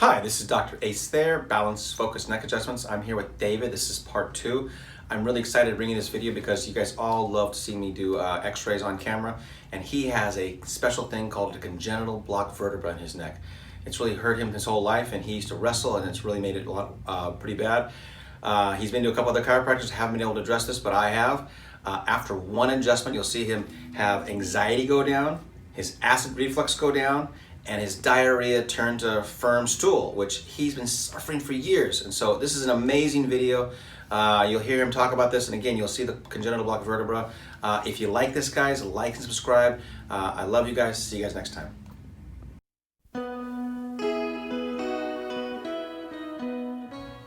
Hi, this is Dr. Ace Thayer, Balance Focus Neck Adjustments. I'm here with David. This is part 2. I'm really excited to bring you this video because you guys all love to see me do x-rays on camera, and he has a special thing called a congenital blocked vertebra in his neck. It's really hurt him his whole life, and he used to wrestle, and it's really made it a lot, pretty bad. He's been to a couple other chiropractors, haven't been able to address this, but I have. After one adjustment, you'll see him have anxiety go down, his acid reflux go down, and his diarrhea turned to firm stool, which he's been suffering for years. And so this is an amazing video. You'll hear him talk about this, and again, you'll see the congenital blocked vertebra. If you like this, guys, like and subscribe. I love you guys. See you guys next time.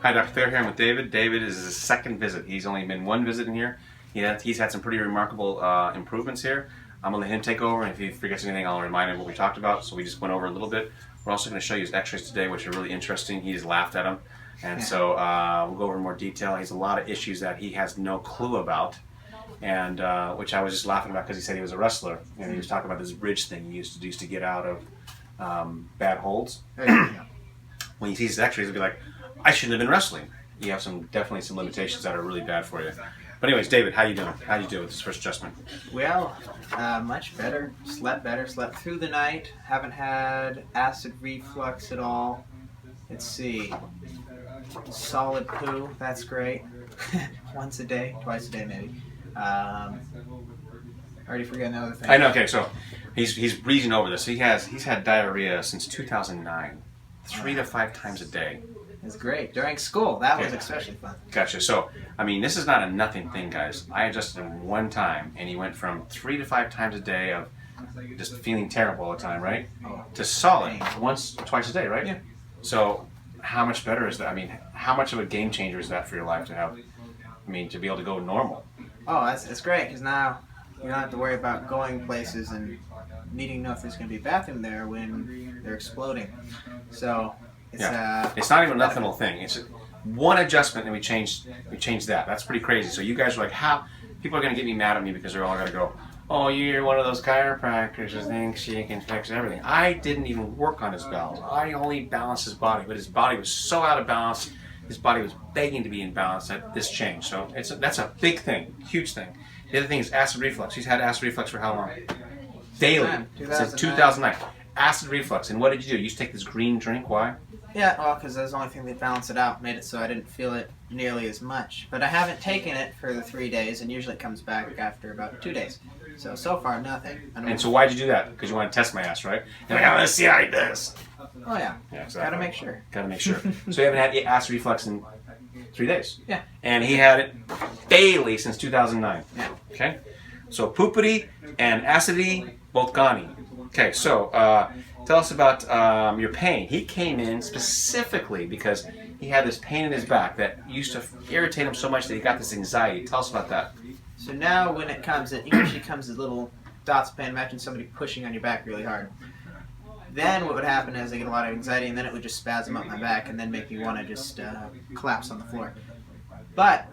Hi, Dr. Thayer here. I'm with David. David is his second visit. He's only been one visit in here. He's had some pretty remarkable improvements here. I'm going to let him take over, and if he forgets anything, I'll remind him what we talked about. So we just went over a little bit. We're also going to show you his x-rays today, which are really interesting. He just laughed at them. And so we'll go over in more detail. He has a lot of issues that he has no clue about, and which I was just laughing about because he said he was a wrestler. And he was talking about this bridge thing he used to get out of bad holds. When he sees his x-rays, he'll be like, I shouldn't have been wrestling. You have definitely some limitations that are really bad for you. But anyways, David, how you doing? How you do with this first adjustment? Well, much better. Slept through the night. Haven't had acid reflux at all. Let's see. Solid poo. That's great. Once a day, twice a day maybe. Already forgot another thing. I know. Okay, so he's breezing over this. He's had diarrhea since 2009, 3 to 5 times a day. It's great. During school, that was especially fun. Gotcha. So, I mean, this is not a nothing thing, guys. I adjusted him one time, and he went from 3 to 5 times a day of just feeling terrible all the time, right? To solid twice a day, right? Yeah. So, how much better is that? I mean, how much of a game changer is that for your life to have? I mean, to be able to go normal. Oh, it's great, because now you don't have to worry about going places and needing to know if there's going to be a bathroom there when they're exploding. So. It's not even a nothing little thing. It's one adjustment, and we changed that. That's pretty crazy. So you guys are like, how? People are going to get me mad at me because they're all going to go, oh, you're one of those chiropractors who thinks you can fix everything. I didn't even work on his balance. I only balanced his body, but his body was so out of balance. His body was begging to be in balance that this changed. So that's a big thing, huge thing. The other thing is acid reflux. He's had acid reflux for how long? Daily, since 2009. Acid reflux. And what did you do? You used to take this green drink. Why? Yeah, well, because that was the only thing that balanced it out, made it so I didn't feel it nearly as much. But I haven't taken it for the 3 days, and usually it comes back after about 2 days. So far, nothing. And so why'd you do that? Because you want to test my ass, right? You're like, I want to see how he does. Oh, yeah. Yeah, exactly. Gotta make sure. Gotta make sure. So you haven't had acid reflux in 3 days? Yeah. And he had it daily since 2009? Yeah. Okay. So poopity and acidity, both gone. Okay, so tell us about your pain. He came in specifically because he had this pain in his back that used to irritate him so much that he got this anxiety. Tell us about that. So now when it comes, it usually comes as little dots of pain. Imagine somebody pushing on your back really hard. Then what would happen is I get a lot of anxiety, and then it would just spasm up my back and then make me want to just collapse on the floor. But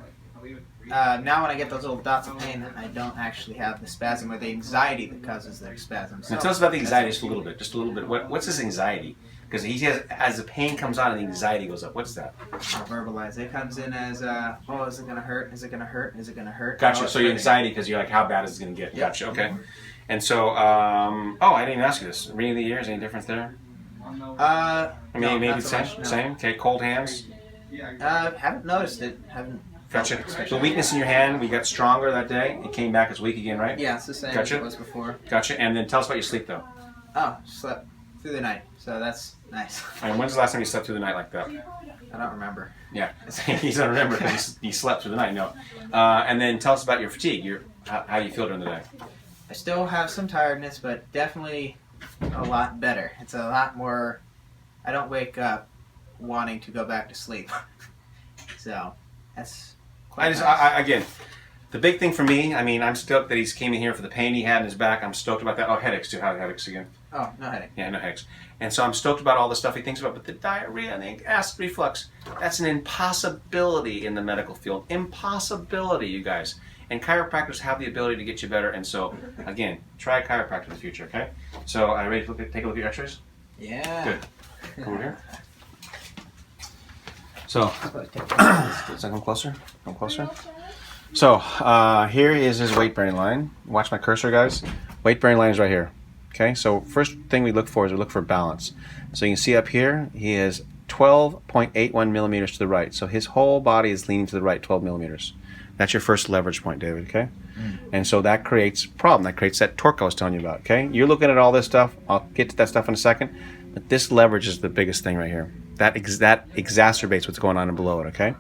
now when I get those little dots of pain, I don't actually have the spasm or the anxiety that causes the spasm. So now tell us about the anxiety just a little bit. What's his anxiety? Because he has, as the pain comes on and the anxiety goes up. What's that? I'll verbalize. It comes in as, oh, is it going to hurt? Is it going to hurt? Is it going to hurt? Gotcha. So your anxiety, because you're like, how bad is it going to get? Yep. Gotcha. Okay. And so, oh, I didn't even ask you this. Reading the ears, any difference there? I mean, no, maybe the same. No. Same. Okay. Cold hands. Haven't noticed it. Haven't. Gotcha. The weakness in your hand, we got stronger that day. It came back as weak again, right? Yeah, it's the same as it was before. Gotcha. And then tell us about your sleep, though. Oh, slept through the night, so that's nice. And when's the last time you slept through the night like that? I don't remember. Yeah, he doesn't remember because he slept through the night. No. And then tell us about your fatigue. How do you feel during the day? I still have some tiredness, but definitely a lot better. It's a lot more. I don't wake up wanting to go back to sleep. So that's. Again, the big thing for me, I mean, I'm stoked that he's came in here for the pain he had in his back. I'm stoked about that. Oh, headaches too. How are headaches again? Oh, no headache. Yeah, no headaches. And so I'm stoked about all the stuff he thinks about. But the diarrhea and the acid reflux, that's an impossibility in the medical field. Impossibility, you guys. And chiropractors have the ability to get you better. And so, again, try a chiropractor in the future, okay? So, are you ready to take a look at your x-rays? Yeah. Good. Come over here. So, come closer. Come closer. So, here is his weight bearing line. Watch my cursor, guys. Weight bearing line is right here. Okay, so first thing we look for is we look for balance. So you can see up here, he has 12.81 millimeters to the right. So his whole body is leaning to the right 12 millimeters. That's your first leverage point, David, okay? And so that creates a problem. That creates that torque I was telling you about, okay? You're looking at all this stuff. I'll get to that stuff in a second. But this leverage is the biggest thing right here. That exacerbates what's going on below it, okay?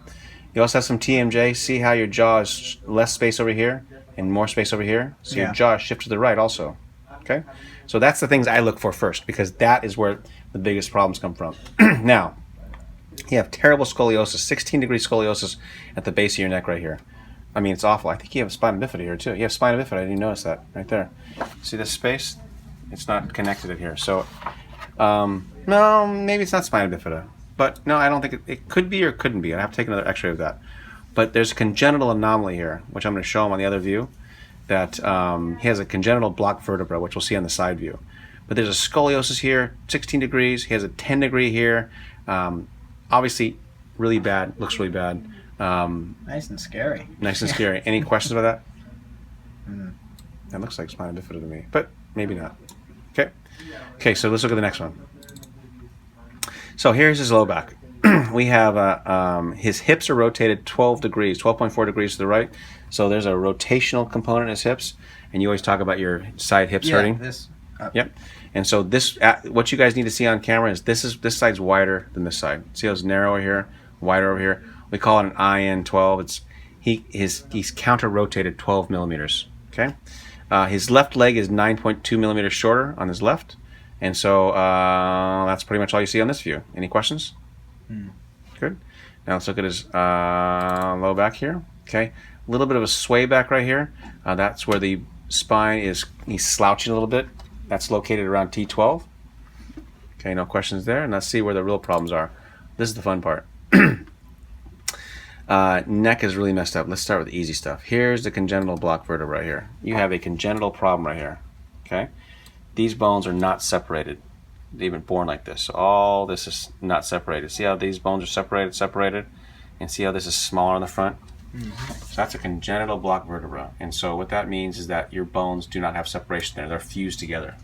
You also have some TMJ. See how your jaw is less space over here and more space over here? So your jaw shifts to the right also, okay? So that's the things I look for first, because that is where the biggest problems come from. Now, you have terrible scoliosis, 16-degree scoliosis at the base of your neck right here. I mean, it's awful. I think you have spina bifida here too. You have spina bifida. I didn't notice that right there. See this space? It's not connected in here. So, no, maybe it's not spina bifida. But no, I don't think it could be or couldn't be. I have to take another x-ray of that. But there's a congenital anomaly here, which I'm going to show him on the other view, that he has a congenital blocked vertebra, which we'll see on the side view. But there's a scoliosis here, 16 degrees. He has a 10 degree here. Obviously, really bad. Looks really bad. Nice and scary. Nice and scary. Any questions about that? That looks like spina bifida to me, but maybe not. Okay. Okay, so let's look at the next one. So here's his low back. We have his hips are rotated 12 degrees, 12.4 degrees to the right. So there's a rotational component in his hips, and you always talk about your side hips hurting. This. Yep. And so this, what you guys need to see on camera is this side's wider than this side. See how it's narrower here, wider over here. We call it an IN12. It's he's counter rotated 12 millimeters. Okay. His left leg is 9.2 millimeters shorter on his left, and so that's pretty much all you see on this view. Any questions? Good. Now let's look at his low back here. Okay. A little bit of a sway back right here. That's where the spine is. He's slouching a little bit. That's located around T12. Okay, no questions there. And let's see where the real problems are. This is the fun part. Neck is really messed up. Let's start with the easy stuff. Here's the congenital block vertebra right here. You have a congenital problem right here. Okay? These bones are not separated. They've been born like this. So all this is not separated. See how these bones are separated? And see how this is smaller on the front? So that's a congenital block vertebra. And so what that means is that your bones do not have separation there. They're fused together.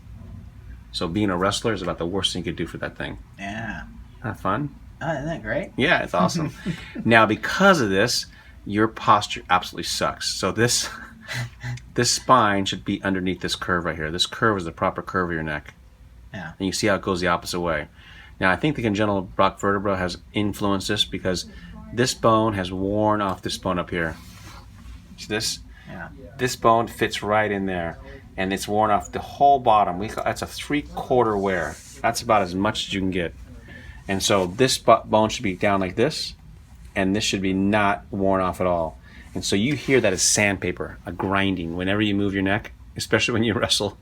So being a wrestler is about the worst thing you could do for that thing. Yeah. Isn't that fun? Isn't that great? Yeah, it's awesome. Now, because of this, your posture absolutely sucks. So this spine should be underneath this curve right here. This curve is the proper curve of your neck. Yeah. And you see how it goes the opposite way. Now, I think the congenital block vertebra has influenced this because this bone has worn off this bone up here. See this? Yeah. This bone fits right in there, and it's worn off the whole bottom. That's a 3/4 wear. That's about as much as you can get. And so this bone should be down like this, and this should be not worn off at all. And so you hear that as sandpaper, a grinding. Whenever you move your neck, especially when you wrestle,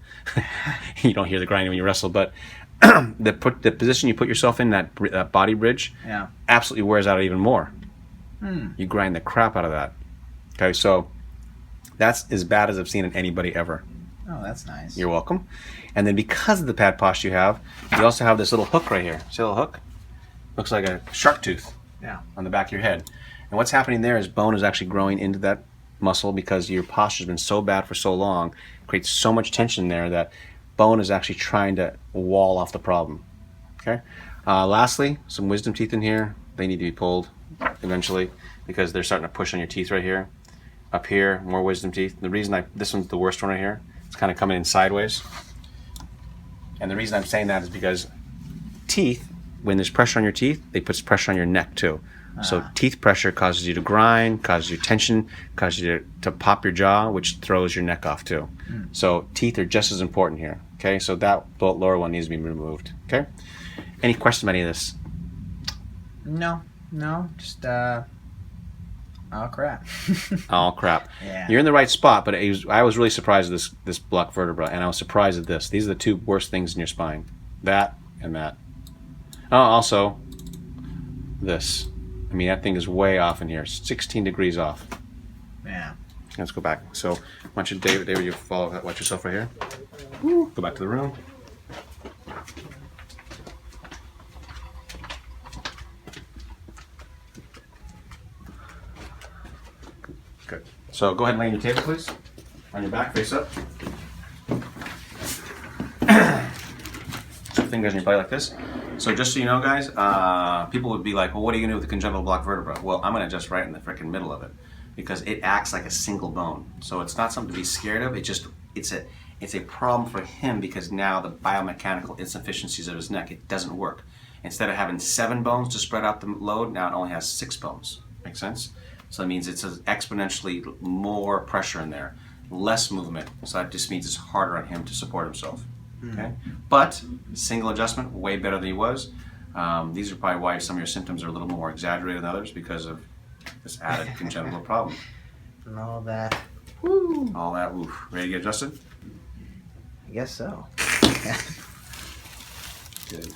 you don't hear the grinding when you wrestle, but the position you put yourself in, that body bridge, absolutely wears out even more. You grind the crap out of that. Okay, so that's as bad as I've seen in anybody ever. Oh, that's nice. You're welcome. And then because of the bad posture you have, you also have this little hook right here. See a little hook? Looks like a shark tooth on the back of your head. And what's happening there is bone is actually growing into that muscle because your posture's been so bad for so long, it creates so much tension there that bone is actually trying to wall off the problem. Okay. Lastly, some wisdom teeth in here. They need to be pulled eventually because they're starting to push on your teeth right here. Up here, more wisdom teeth. The reason this one's the worst one right here. It's kind of coming in sideways. And the reason I'm saying that is because teeth, when there's pressure on your teeth, they put pressure on your neck too. So teeth pressure causes you to grind, causes you tension, causes you to pop your jaw, which throws your neck off too. So teeth are just as important here. Okay, so that lower one needs to be removed. Okay, any questions about any of this? No, just oh crap. Oh crap. Yeah. You're in the right spot, but I was really surprised at this block vertebra, and I was surprised at this. These are the two worst things in your spine. That and that. Oh, also this. I mean, that thing is way off in here. 16 degrees off. Yeah. Let's go back. So, why don't you, David, you watch yourself right here. Go back to the room. Good. So go ahead and lay on your table, please. On your back, face up. So fingers in your belly like this. So just so you know, guys, people would be like, well, what are you going to do with the congenital blocked vertebra? Well, I'm going to adjust right in the freaking middle of it because it acts like a single bone. So it's not something to be scared of. It's a problem for him because now the biomechanical insufficiencies of his neck, it doesn't work. Instead of having 7 bones to spread out the load, now it only has 6 bones. Make sense? So that means it's exponentially more pressure in there, less movement. So that just means it's harder on him to support himself. Okay, but single adjustment, way better than he was. These are probably why some of your symptoms are a little more exaggerated than others because of this added congenital problem. And all that. Woo! All that. Woo! Ready to get adjusted? I guess so. Good.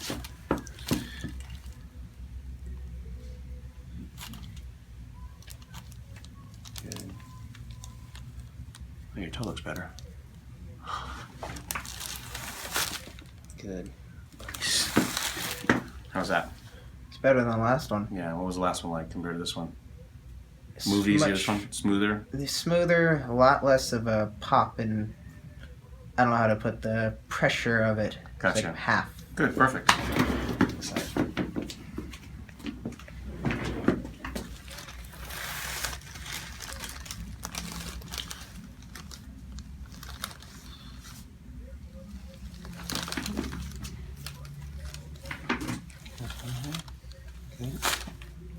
Good. Oh, your toe looks better. Good. How's that? It's better than the last one. Yeah, what was the last one like compared to this one? Moved easier, this one? Smoother? Smoother, a lot less of a pop, and I don't know how to put the pressure of it. Gotcha. It's like half. Good, perfect.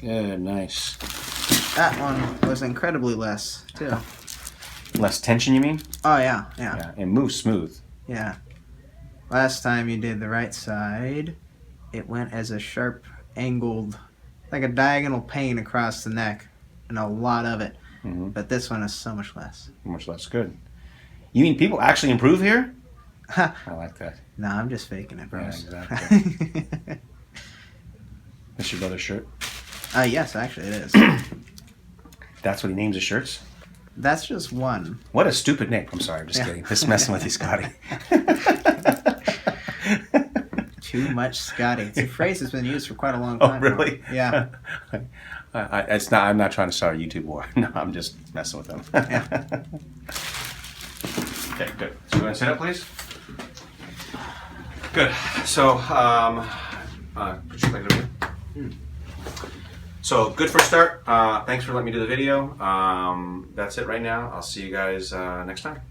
Good, nice. That one was incredibly less, too. Less tension, you mean? Oh, yeah. Yeah, and moves smooth. Yeah. Last time you did the right side, it went as a sharp angled, like a diagonal pain across the neck, and a lot of it. Mm-hmm. But this one is so much less. Much less, good. You mean people actually improve here? I like that. No, I'm just faking it, bros. Yeah, exactly. That's your brother's shirt? Yes, actually it is. That's what he names his shirts? That's just one. What a stupid name. I'm sorry, I'm just kidding. Just messing with you, Scotty. Too much Scotty. It's a phrase that's been used for quite a long time. Oh, really? Now. Yeah. I'm not trying to start a YouTube war. No, I'm just messing with them. Yeah. Okay, good. So you want to sit up, please? Good. So, put your leg over here. So, good for a start. Thanks for letting me do the video. That's it right now. I'll see you guys next time.